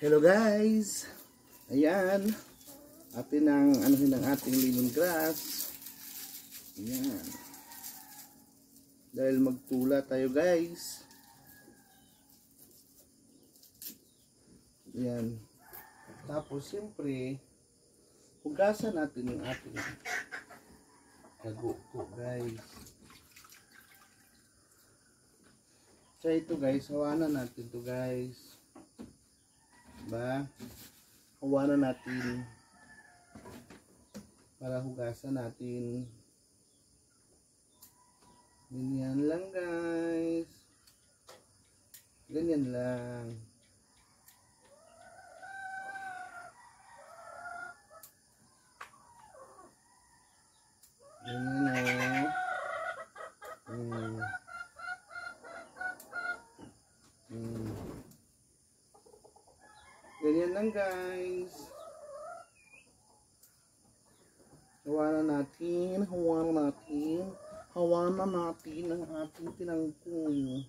Hello guys! Ayan. Atin ang anuhin ng ating lemongrass. Ayan. Dahil magtula tayo guys. Ayan. Tapos siyempre, hugasan natin yung ating kaguko guys. So ito guys, hawanan natin to guys. Diba? Hawanan natin para hugasan natin. Ganyan lang guys. Ganyan lang. Ganyan o. Ganyan lang guys. Hawanan natin ang ating tinangkong.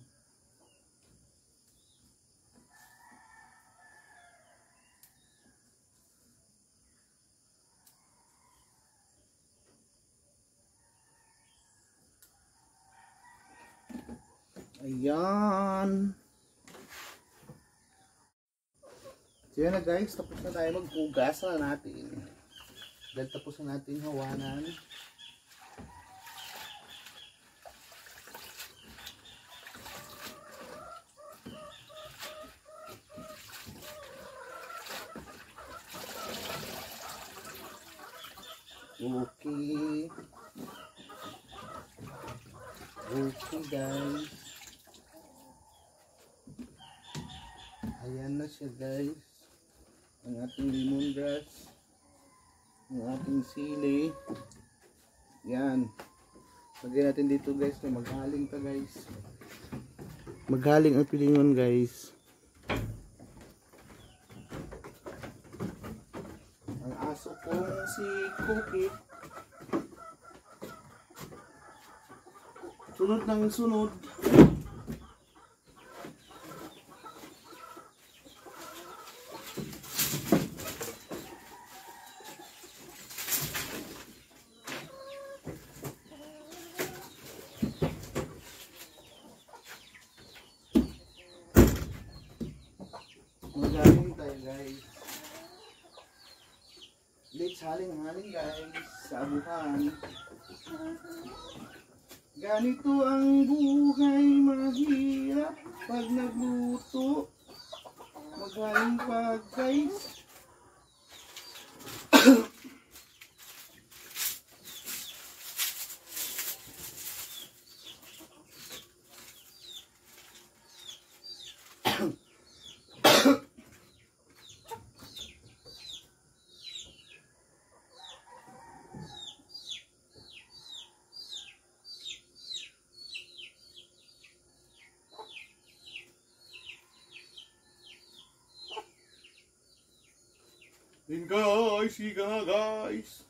Ayan. So yan na guys, tapos na tayo maghugas na natin. Dahil tapos na natin hawanan. Okay. Okay guys. Ayan na siya guys. Ang ating lemongrass. Ang ating sili. Yan. Lagyan natin dito guys na maghaling pa guys. Maghaling ang pilingon guys. Ang aso kong si Cookie. Sunod ng sunod. Magaling tayo guys. Let's haling-haling guys sa abuhan. Ganito ang buhay, mahirap pag nagluto. Magaling pa guys. Then guys, higa nga guys.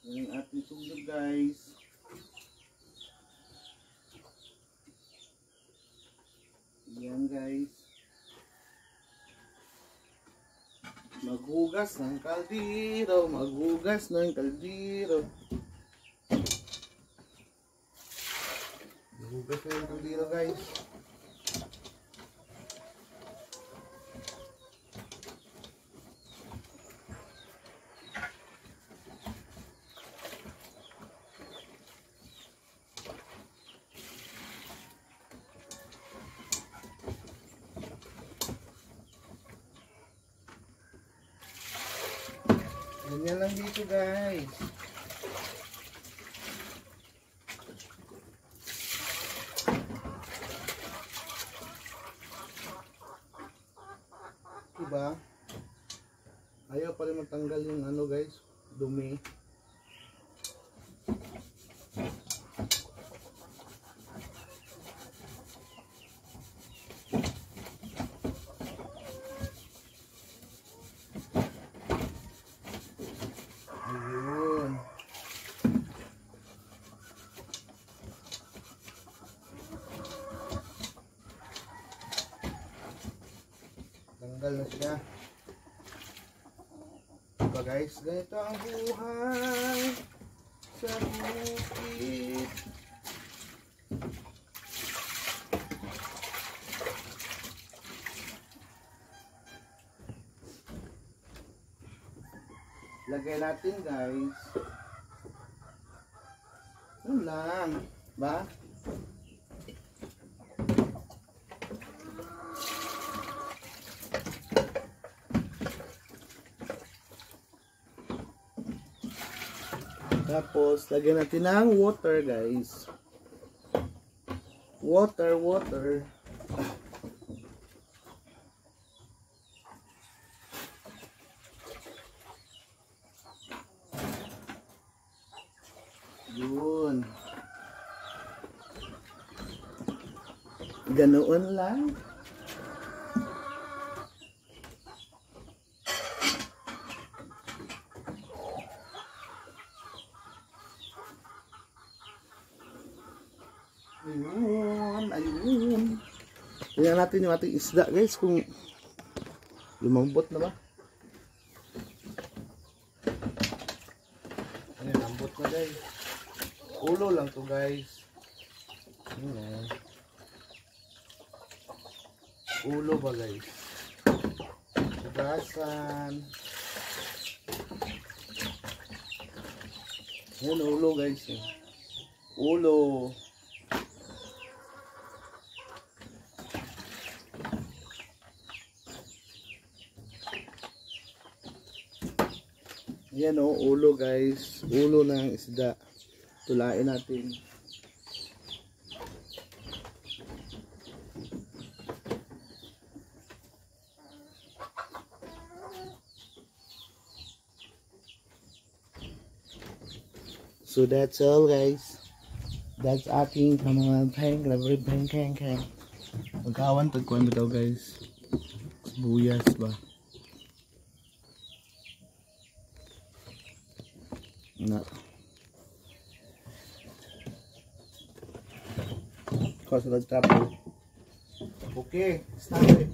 Yung ating sunog guys. Yan guys. Maghugas ng kaldero. Maghugas ng kaldero. Maghugas ng kaldero guys. Ganyan lang dito guys. Diba? Ayaw pa rin matanggal yung ano guys, dumi. Ayun. Tanggal na siya. Diba guys, ganito ang buhay sa bukid. Lagay natin guys. Yun lang. Ba? Tapos, lagyan natin ng water guys. Water. Yun. Ganoon lang. Ayun. Tingnan natin yung ating isda guys kung lumambot na ba. Ayan, lambot na guys. Ulo lang to guys. Ayan. Ulo ba guys? Tugasan. Ayan, ulo guys. Ulo. Ayan o, ulo guys. Ulo ng isda. Tulain natin. So that's all guys. That's ating mga pang. Magkawan tagkuhan ba daw guys? Buyas ba? Na. Kau sudah tapo. Okay, start it.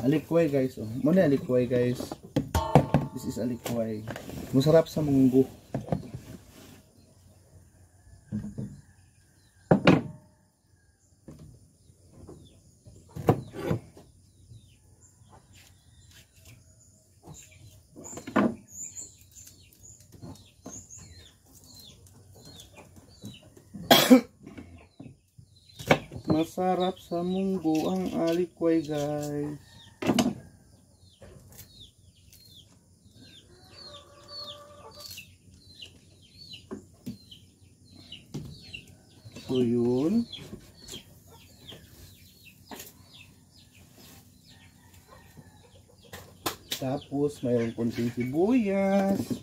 Alikway guys, oh. Mana alikway guys? This is alikway. Masarap sa munggo. Masarap sa munggo ang alikway guys. So yun. Tapos mayroong konting sibuyas.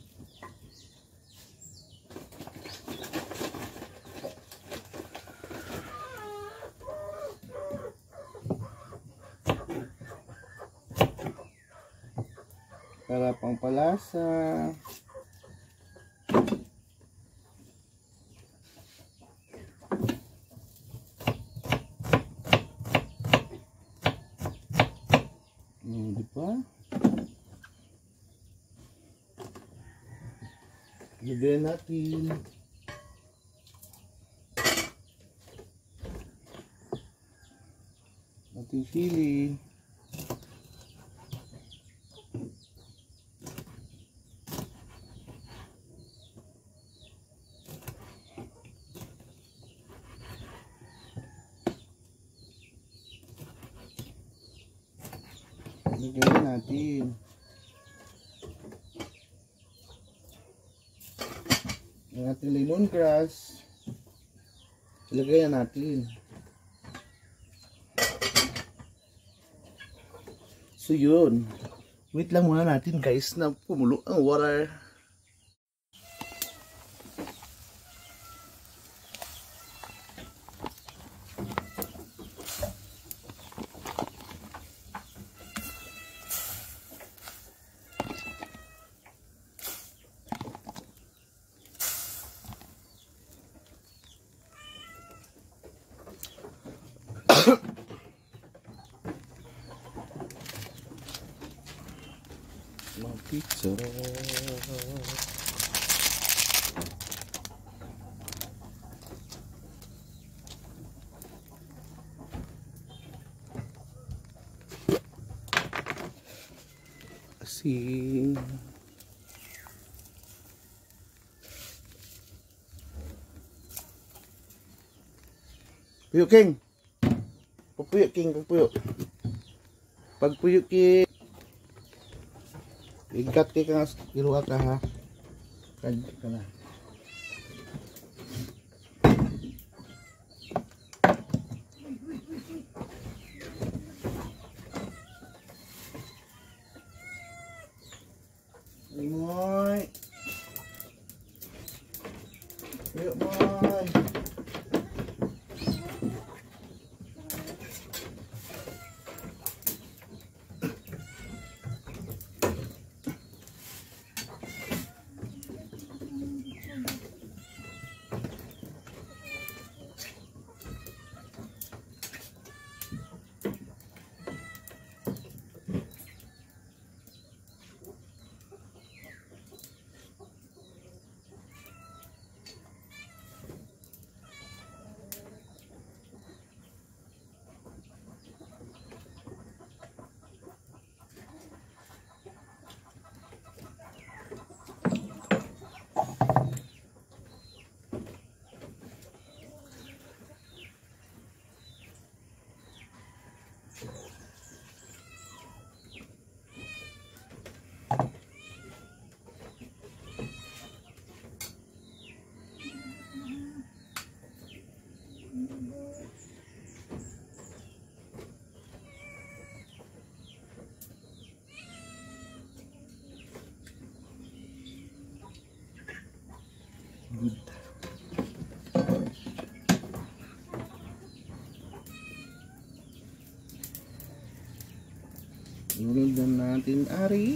Para pampalasa. Di ba? Lagyan natin. Ating sili. Lagyan natin. Ang ating lemongrass. Ilagay na natin. So yun. Wait lang muna natin guys na pumulo ang water. Mga pizza. Asin. Puyo King. Pupuyo King, pupuyo. Pagpuyo King. Ikat kay ka nga, iruha ka ha. Kadyo ka na. Moy. Puyo moy. Good. Inig na natin ari.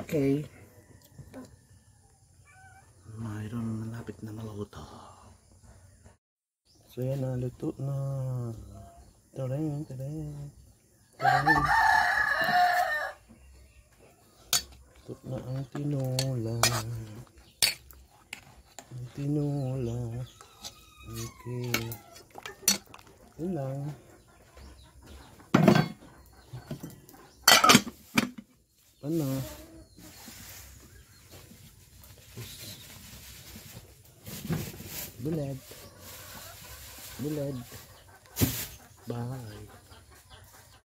Okay. Mayroon malapit na maluto. So yan na, luto na. Tareng, tareng, tareng. Luto na ang tinola. Ang tinola. Okay. Yun lang. Ano? Bulad. Bulad. Bye.